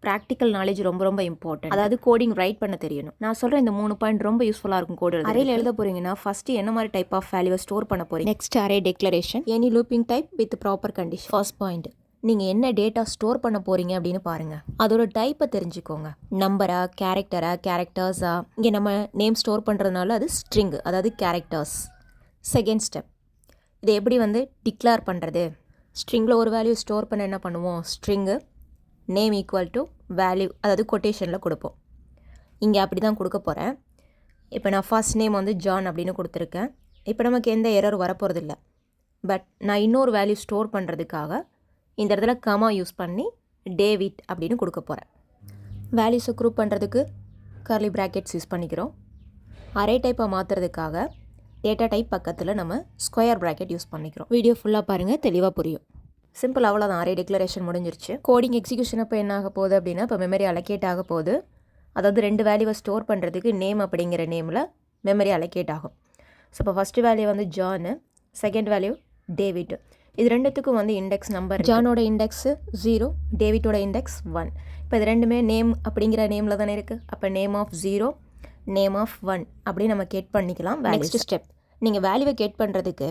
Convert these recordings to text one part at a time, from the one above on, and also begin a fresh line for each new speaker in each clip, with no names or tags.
Practical knowledge ரொம்ப ரொம்ப important. அதாவது கோடிங் ரைட் பண்ண தெரியணும். நான் சொல்கிற இந்த 3 பாயிண்ட் ரொம்ப யூஸ்ஃபுல்லாக இருக்கும் கோடு அறையில் எழுத போகிறீங்கன்னா ஃபஸ்ட்டு என்ன மாதிரி டைப் ஆஃப் வேல்யூவை ஸ்டோர் பண்ண போகிறீங்க. Next array declaration, any looping type with proper condition. First point, நீங்கள் என்ன டேட்டா ஸ்டோர் பண்ண போகிறீங்க அப்படின்னு பாருங்கள். அதோட டைப்பை தெரிஞ்சுக்கோங்க. நம்பரா, கேரக்டர்ஸா. இங்கே நம்ம நேம் ஸ்டோர் பண்ணுறதுனால அது ஸ்ட்ரிங், அதாவது கேரக்டர்ஸ். செகண்ட் ஸ்டெப், இதை எப்படி டிக்ளேர் பண்ணுறது. ஸ்ட்ரிங்கில் ஒரு வேல்யூ ஸ்டோர் பண்ண என்ன பண்ணுவோம், string name equal to value, அதாவது கொட்டேஷனில் கொடுப்போம். இங்கே அப்படி தான் கொடுக்க போகிறேன். இப்போ நான் ஃபர்ஸ்ட் நேம் ஜான் அப்படின்னு கொடுத்துருக்கேன். இப்போ நமக்கு எந்த எரர் வரப்போகிறது இல்லை. பட் நான் இன்னொரு வேல்யூ ஸ்டோர் பண்ணுறதுக்காக இந்த இடத்துல கமா யூஸ் பண்ணி டேவிட் அப்படின்னு கொடுக்க போகிறேன். வேல்யூஸை குரூப் பண்ணுறதுக்கு கர்லி ப்ராக்கெட்ஸ் யூஸ் பண்ணிக்கிறோம். அரே டைப்பை மாற்றுறதுக்காக டேட்டா டைப் பக்கத்தில் நம்ம ஸ்கொயர் ப்ராக்கெட் யூஸ் பண்ணிக்கிறோம். வீடியோ ஃபுல்லாக பாருங்கள், தெளிவாக புரியும். சிம்பிள், அவ்வளோதான். அரே டிக்ளரேஷன் முடிஞ்சிருச்சு. கோடிங் எக்ஸிக்யூஷன் அப்போ என்ன ஆக போகுது அப்படின்னா, இப்போ மெமரி அலோகேட் ஆக போகுது. அதாவது 2 வேல்யூவை ஸ்டோர் பண்ணுறதுக்கு நேம் அப்படிங்கிற நேமில் மெமரி அலோகேட் ஆகும். ஸோ இப்போ first value John, second value David. இது ரெண்டுத்துக்கும் இண்டெக்ஸ் நம்பர். ஜானோட இண்டெக்ஸு 0, டேவிட்டோட இண்டெக்ஸ் 1. இப்போ இது ரெண்டுமே நேம் அப்படிங்கிற நேமில் தானே இருக்குது. அப்போ நேம் ஆஃப் 0, நேம் ஆஃப் 1 அப்படி நம்ம கேட் பண்ணிக்கலாம். நெக்ஸ்ட் ஸ்டெப், நீங்கள் வேல்யூவை கேட் பண்ணுறதுக்கு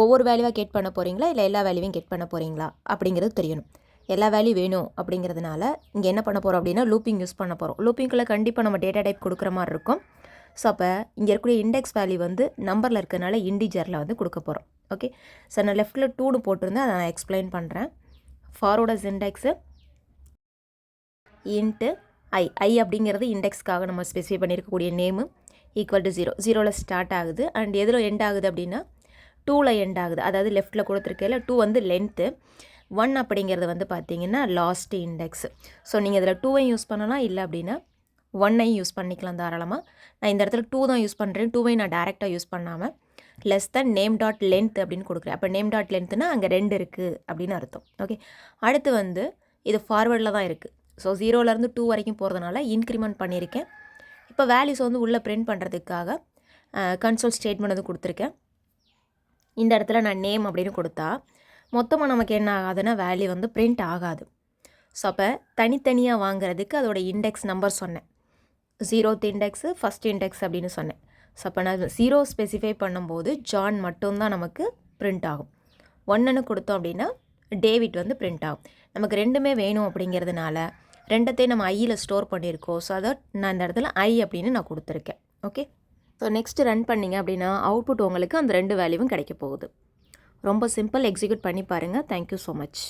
ஒவ்வொரு வேல்யூவாக கேட் பண்ண போகிறீங்களா, இல்லை எல்லா வேல்யூவையும் கேட் பண்ண போகிறீங்களா அப்படிங்கிறது தெரியணும். எல்லா வேல்யூ வேணும் அப்படிங்கிறதுனால இங்கே என்ன பண்ண போகிறோம் அப்படின்னா லூப்பிங் யூஸ் பண்ண போகிறோம். லூப்பிங்கில் கண்டிப்பாக நம்ம டேட்டா டைப் கொடுக்குற மாதிரி இருக்கும். ஸோ அப்போ இங்கே இருக்கக்கூடிய இண்டெக்ஸ் வேல்யூ நம்பரில் இருக்கிறதுனால இண்டிஜரில் கொடுக்க போகிறோம். ஓகே, ஸோ நான் லெஃப்ட்டில் 2னு போட்டிருந்தேன், அதை நான் எக்ஸ்பிளைன் பண்ணுறேன். ஃபார்வர்டஸ் இண்டெக்ஸு இன்ட்டு ஐ அப்படிங்கிறது இண்டெக்ஸ்க்காக நம்ம ஸ்பெசிஃபை பண்ணியிருக்கக்கூடிய நேமு ஈக்குவல் டு 0. 0ல் ஸ்டார்ட் ஆகுது அண்ட் எதில் எண்ட் ஆகுது அப்படின்னா 2ல் எண்ட் ஆகுது. அதாவது லெஃப்ட்டில் கொடுத்துருக்கையில் 2 லென்த்து, 1 அப்படிங்கிறது பார்த்தீங்கன்னா லாஸ்ட் இண்டெக்ஸ். ஸோ நீங்கள் இதில் 2ஐயும் யூஸ் பண்ணலாம், இல்லை அப்படின்னா 1ஐயும் யூஸ் பண்ணிக்கலாம் தாராளமாக. நான் இந்த இடத்துல 2 தான் யூஸ் பண்ணுறேன். 2ஐ நான் டேரெக்டாக யூஸ் பண்ணாமல் less than name dot length அப்படின்னு கொடுக்குறேன். அப்போ நேம் டாட் லென்த்னா அங்கே 2 இருக்குது அப்படின்னு அர்த்தம். ஓகே, அடுத்து இது ஃபார்வர்டில் தான் இருக்குது. ஸோ 0லேருந்து 2 வரைக்கும் போகிறதுனால இன்க்ரிமெண்ட் பண்ணியிருக்கேன். இப்போ வேல்யூஸ் உள்ளே பிரிண்ட் பண்ணுறதுக்காக கன்சோல் ஸ்டேட்மெண்ட் கொடுத்துருக்கேன். இந்த இடத்துல நான் நேம் அப்படின்னு கொடுத்தா மொத்தமாக நமக்கு என்ன ஆகாதுன்னா வேல்யூ பிரிண்ட் ஆகாது. ஸோ அப்போ தனித்தனியாக வாங்குறதுக்கு அதோட இண்டெக்ஸ் நம்பர் சொன்னேன். 0th இண்டெக்ஸு, ஃபஸ்ட் இண்டெக்ஸ் அப்படின்னு சொன்னேன். ஸோ அப்போ நான் 0 ஸ்பெசிஃபை பண்ணும்போது ஜான் மட்டும்தான் நமக்கு பிரிண்ட் ஆகும். 1ன்னு கொடுத்தோம் அப்படின்னா டேவிட் பிரிண்ட் ஆகும். நமக்கு ரெண்டுமே வேணும் அப்படிங்கிறதுனால ரெண்டத்தையும் நம்ம ஐயில் ஸ்டோர் பண்ணியிருக்கோம். ஸோ அதை நான் இந்த இடத்துல ஐ அப்படின்னு நான் கொடுத்துருக்கேன். ஓகே, ஸோ நெக்ஸ்ட்டு ரன் பண்ணிங்க அப்படின்னா அவுட்புட் உங்களுக்கு அந்த 2 வேல்யூவும் கிடைக்க போகுது. ரொம்ப சிம்பிள், எக்ஸிக்யூட் பண்ணி பாருங்கள். Thank you so much.